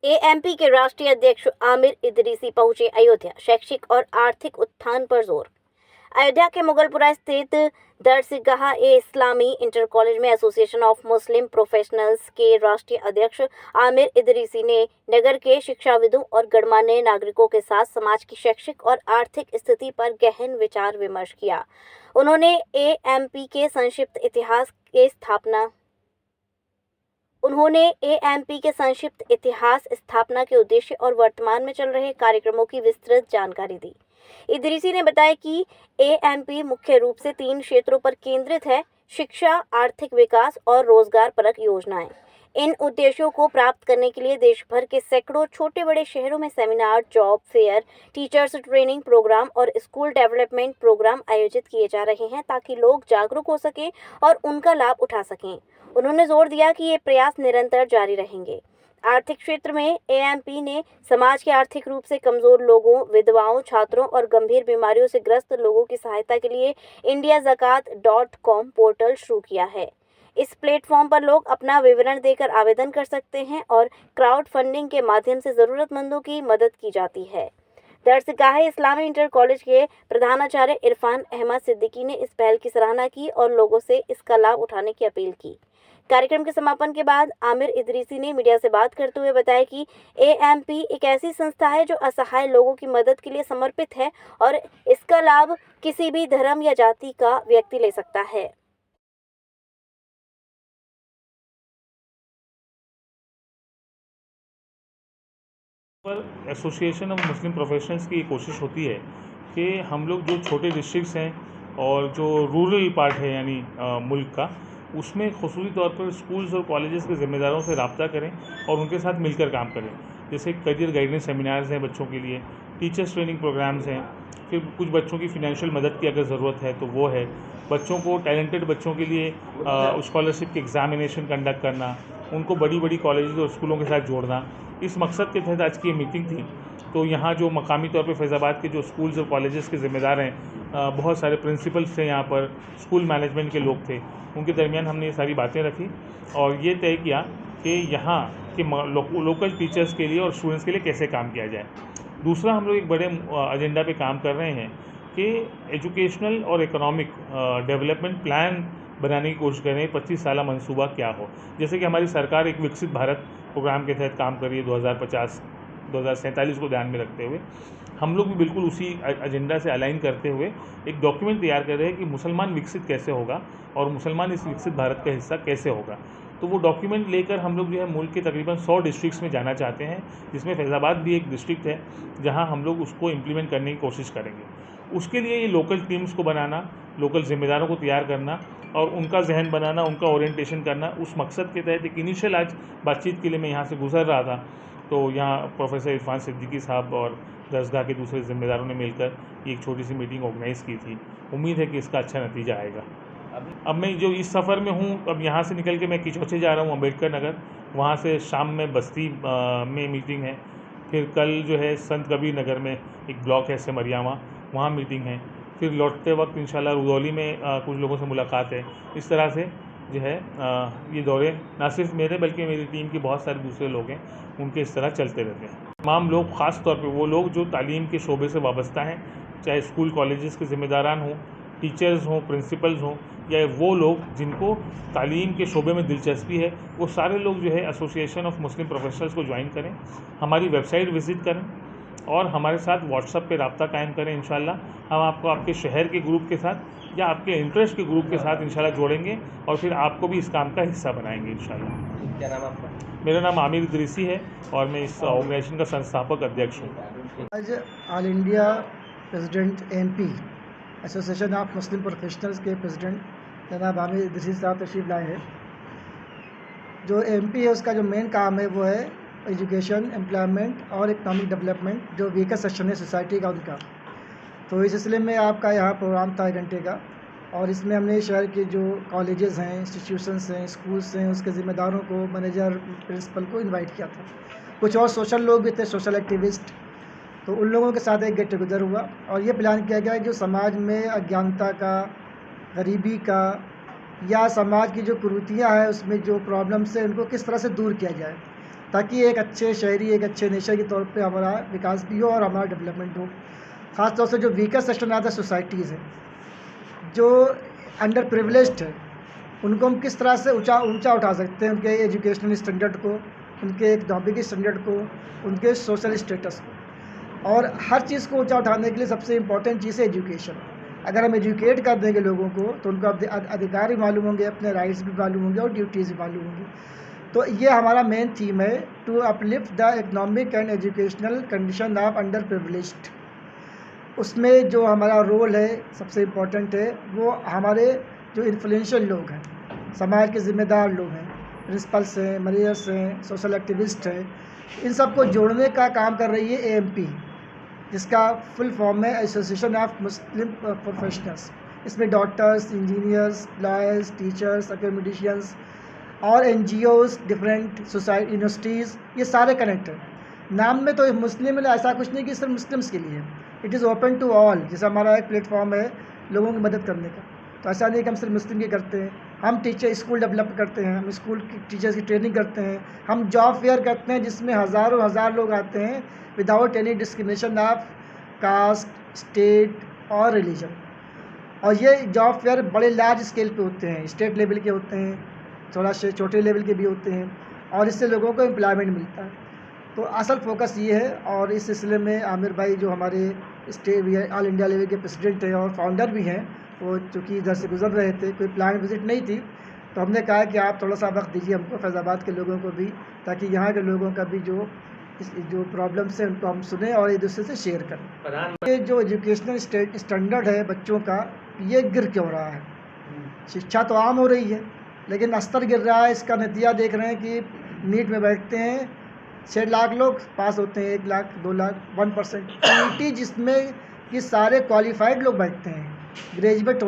AMP के राष्ट्रीय अध्यक्ष आमिर इदरीसी पहुंचे अयोध्या, शैक्षिक और आर्थिक उत्थान पर जोर। अयोध्या के मुगलपुरा स्थित दरगाह ए इस्लामी इंटर कॉलेज में एसोसिएशन ऑफ मुस्लिम प्रोफेशनल्स के राष्ट्रीय अध्यक्ष आमिर इदरीसी ने नगर के शिक्षाविदों और गणमान्य नागरिकों के साथ समाज की शैक्षिक और आर्थिक स्थिति पर गहन विचार विमर्श किया। उन्होंने एएमपी के संक्षिप्त इतिहास के स्थापना उन्होंने एएमपी के संक्षिप्त इतिहास, स्थापना के उद्देश्य और वर्तमान में चल रहे कार्यक्रमों की विस्तृत जानकारी दी। इदरीसी ने बताया कि एएमपी मुख्य रूप से 3 क्षेत्रों पर केंद्रित है: शिक्षा, आर्थिक विकास और रोजगार परक योजनाएं। इन उद्देश्यों को प्राप्त करने के लिए देश भर के सैकड़ों छोटे बड़े शहरों में seminar, job fair, teachers training programme और स्कूल डेवलपमेंट प्रोग्राम आयोजित किए जा रहे हैं, ताकि लोग जागरूक हो सकें और उनका लाभ उठा सकें। उन्होंने जोर दिया कि ये प्रयास निरंतर जारी रहेंगे। आर्थिक क्षेत्र में एएमपी ने समाज के आर्थिक रूप से कमजोर लोगों, विधवाओं, छात्रों और गंभीर बीमारियों से ग्रस्त लोगों की सहायता के लिए indiazakat.com पोर्टल शुरू किया है। इस प्लेटफॉर्म पर लोग अपना विवरण देकर आवेदन कर सकते हैं और क्राउड फंडिंग के माध्यम से जरूरतमंदों की मदद की जाती है। दरगाह इस्लामी इंटर कॉलेज के प्रधानाचार्य इरफान अहमद सिद्दीकी ने इस पहल की सराहना की और लोगों से इसका लाभ उठाने की अपील की। कार्यक्रम के समापन के बाद आमिर इदरीसी ने मीडिया से बात करते हुए बताया कि एएमपी एक ऐसी संस्था है जो असहाय लोगों की मदद के लिए समर्पित है और इसका लाभ किसी भी धर्म या जाति का व्यक्ति ले सकता है। पर एसोसिएशन ऑफ मुस्लिम प्रोफेशनल्स की ये कोशिश होती है कि हम लोग जो छोटे डिस्ट्रिक्ट्स हैं और जो रूरल पार्ट है यानी मुल्क का, उसमें ख़ुसूसी तौर पर स्कूल्स और कॉलेजेस के ज़िम्मेदारों से रब्ता करें और उनके साथ मिलकर काम करें। जैसे करियर गाइडेंस सेमिनार्स हैं बच्चों के लिए, टीचर्स ट्रेनिंग प्रोग्राम्स हैं, फिर कुछ बच्चों की फ़िनेंशियल मदद की अगर ज़रूरत है तो वो है। बच्चों को, टैलेंटेड बच्चों के लिए स्कॉलरशिप के एग्ज़ामिनेशन कंडक्ट करना, उनको बड़ी बड़ी कॉलेजेस और स्कूलों के साथ जोड़ना, इस मकसद के तहत आज की ये मीटिंग थी। तो यहाँ जो मकामी तौर पे फैज़ाबाद के जो स्कूल्स और कॉलेजेस के ज़िम्मेदार हैं, बहुत सारे प्रिंसिपल्स थे यहाँ पर, स्कूल मैनेजमेंट के लोग थे, उनके दरमियान हमने ये सारी बातें रखी और ये तय किया कि यहाँ के लोकल टीचर्स के लिए और स्टूडेंट्स के लिए कैसे काम किया जाए। दूसरा, हम लोग एक बड़े एजेंडा पे काम कर रहे हैं कि एजुकेशनल और इकोनॉमिक डेवलपमेंट प्लान बनाने की कोशिश कर रहे हैं। 25 साला मंसूबा क्या हो। जैसे कि हमारी सरकार एक विकसित भारत प्रोग्राम के तहत काम कर रही है 2047 को ध्यान में रखते हुए, हम लोग भी बिल्कुल उसी एजेंडा से अलाइन करते हुए एक डॉक्यूमेंट तैयार कर रहे हैं कि मुसलमान विकसित कैसे होगा और मुसलमान इस विकसित भारत का हिस्सा कैसे होगा। तो वो डॉक्यूमेंट लेकर हम लोग जो है मुल्क के तकरीबन 100 डिस्ट्रिक्ट्स में जाना चाहते हैं, जिसमें फैज़ाबाद भी एक डिस्ट्रिक्ट है, जहां हम लोग उसको इम्प्लीमेंट करने की कोशिश करेंगे। उसके लिए ये लोकल टीम्स को बनाना, लोकल ज़िम्मेदारों को तैयार करना और उनका जहन बनाना, उनका ओरिएंटेशन करना, उस मकसद के तहत एक इनिशियल आज बातचीत के लिए मैं यहाँ से गुजर रहा था, तो यहाँ प्रोफेसर इरफान सिद्दीकी साहब और दरगाह के दूसरे ज़िम्मेदारों ने मिलकर एक छोटी सी मीटिंग ऑर्गेनाइज़ की थी। उम्मीद है कि इसका अच्छा नतीजा आएगा। अब मैं जो इस सफ़र में हूँ, अब यहाँ से निकल के मैं किचौचे जा रहा हूँ, अम्बेडकर नगर, वहाँ से शाम में बस्ती में मीटिंग है, फिर कल जो है संत कबीर नगर में एक ब्लॉक है सिमरियावा, वहाँ मीटिंग है, फिर लौटते वक्त इंशाल्लाह रुदौली में कुछ लोगों से मुलाकात है। इस तरह से जो है ये दौरे ना सिर्फ मेरे बल्कि मेरी टीम के बहुत सारे दूसरे लोग हैं, उनके इस तरह चलते रहते हैं। तमाम लोग, ख़ास तौर पे वो लोग जो तालीम के शोबे से वाबस्ता हैं, चाहे स्कूल कॉलेजेस के ज़िम्मेदारान हों, टीचर्स हों, प्रिंसिपल्स हों, या वो लोग जिनको तालीम के शोबे में दिलचस्पी है, वो सारे लोग जो है एसोसिएशन ऑफ मुस्लिम प्रोफेशनल्स को ज्वाइन करें, हमारी वेबसाइट विज़िट करें और हमारे साथ व्हाट्सएप पे रब्ता कायम करें। इंशाल्लाह हम आपको आपके शहर के ग्रुप के साथ या आपके इंटरेस्ट के ग्रुप के साथ इंशाल्लाह जोड़ेंगे और फिर आपको भी इस काम का हिस्सा बनाएंगे इंशाल्लाह। क्या नाम आपका? मेरा नाम आमिर इदरीसी है और मैं इस ऑर्गेनाइजेशन का संस्थापक अध्यक्ष हूँ। आज all India president MP association of Muslim professionals के प्रेसिडेंट जनाब आमिर इदरीसी साहब तशरीफ लाए हैं। जो एमपी है उसका जो मेन काम है वो है एजुकेशन, एम्प्लॉयमेंट और इकनॉमिक डेवलपमेंट, जो वीकर सेक्शन है सोसाइटी का उनका। तो इस सिलसिले में आपका यहाँ प्रोग्राम था 1 घंटे का और इसमें हमने शहर के जो कॉलेजेस हैं, इंस्टीट्यूशंस हैं, स्कूल्स हैं, उसके ज़िम्मेदारों को, मैनेजर, प्रिंसिपल को इनवाइट किया था। कुछ और सोशल लोग भी थे, सोशल एक्टिविस्ट, तो उन लोगों के साथ एक गेट टुगेदर हुआ और ये प्लान किया गया है जो समाज में अज्ञानता का, गरीबी का या समाज की जो कुरीतियाँ हैं उसमें जो प्रॉब्लम्स है उनको किस तरह से दूर किया जाए। ताकि एक अच्छे शहरी, एक अच्छे नेशन के तौर पे हमारा विकास भी हो और हमारा डेवलपमेंट हो। ख़ास तौर से जो वीकर सेक्शन आता है सोसाइटीज़ है, जो अंडर प्रिविलेज्ड है, उनको हम किस तरह से ऊंचा उठा सकते हैं, उनके एजुकेशनल स्टैंडर्ड को, उनके इकनॉमिक स्टैंडर्ड को, उनके सोशल स्टेटस को। और हर चीज़ को ऊंचा उठाने के लिए सबसे इम्पॉर्टेंट चीज़ है एजुकेशन। अगर हम एजुकेट कर देंगे लोगों को तो उनको अधिकार भी मालूम होंगे, अपने राइट्स भी मालूम होंगे और ड्यूटीज़ भी मालूम होंगी। तो ये हमारा मेन थीम है, to uplift the economic and educational condition of underprivileged. उसमें जो हमारा रोल है सबसे इम्पॉर्टेंट है, वो हमारे जो इन्फ्लुएंशियल लोग हैं, समाज के ज़िम्मेदार लोग हैं, प्रिंसिपल्स हैं, मेयर्स हैं, सोशल एक्टिविस्ट हैं, इन सबको जोड़ने का काम कर रही है AMP, जिसका फुल फॉर्म है एसोसिएशन ऑफ मुस्लिम प्रोफेशनल्स। इसमें doctors, engineers, lawyers, teachers, academicians और NGOs, डिफरेंट सोसाइटी, यूनिवर्सिटीज़, ये सारे कनेक्ट हैं। नाम में तो मुस्लिम ऐसा कुछ नहीं कि सिर्फ मुस्लिम्स के लिए, it is open to all. जैसा हमारा एक प्लेटफॉर्म है लोगों की मदद करने का, तो ऐसा नहीं कि हम सिर्फ मुस्लिम की करते हैं। हम टीचर स्कूल डेवलप करते हैं, हम स्कूल की टीचर्स की ट्रेनिंग करते हैं, हम जॉब फेयर करते हैं जिसमें हज़ार लोग आते हैं without any discrimination of caste, state और रिलीजन। और ये जॉब फेयर बड़े लार्ज स्केल पे होते हैं, स्टेट लेवल के होते हैं, थोड़ा से छोटे लेवल के भी होते हैं, और इससे लोगों को एम्प्लॉयमेंट मिलता है। तो असल फोकस ये है। और इस सिलसिले में आमिर भाई जो हमारे स्टेट ऑल इंडिया लेवल के प्रेसिडेंट हैं और फाउंडर भी हैं, वो चूँकि इधर से गुजर रहे थे, कोई प्लान विजिट नहीं थी, तो हमने कहा कि आप थोड़ा सा वक्त दीजिए हमको, फैज़ाबाद के लोगों को भी, ताकि यहाँ के लोगों का भी जो प्रॉब्लम्स हैं उनको हम सुने और एक दूसरे से शेयर करें। ये जो एजुकेशनल स्टैंडर्ड है बच्चों का, ये गिर क्यों रहा है? शिक्षा तो आम हो रही है लेकिन स्तर गिर रहा है। इसका नतीजा देख रहे हैं कि नीट में बैठते हैं 6 लाख लोग, पास होते हैं 1 लाख, 2 लाख, 1%। PET जिसमें कि सारे क्वालिफाइड लोग बैठते हैं, ग्रेजुएट होते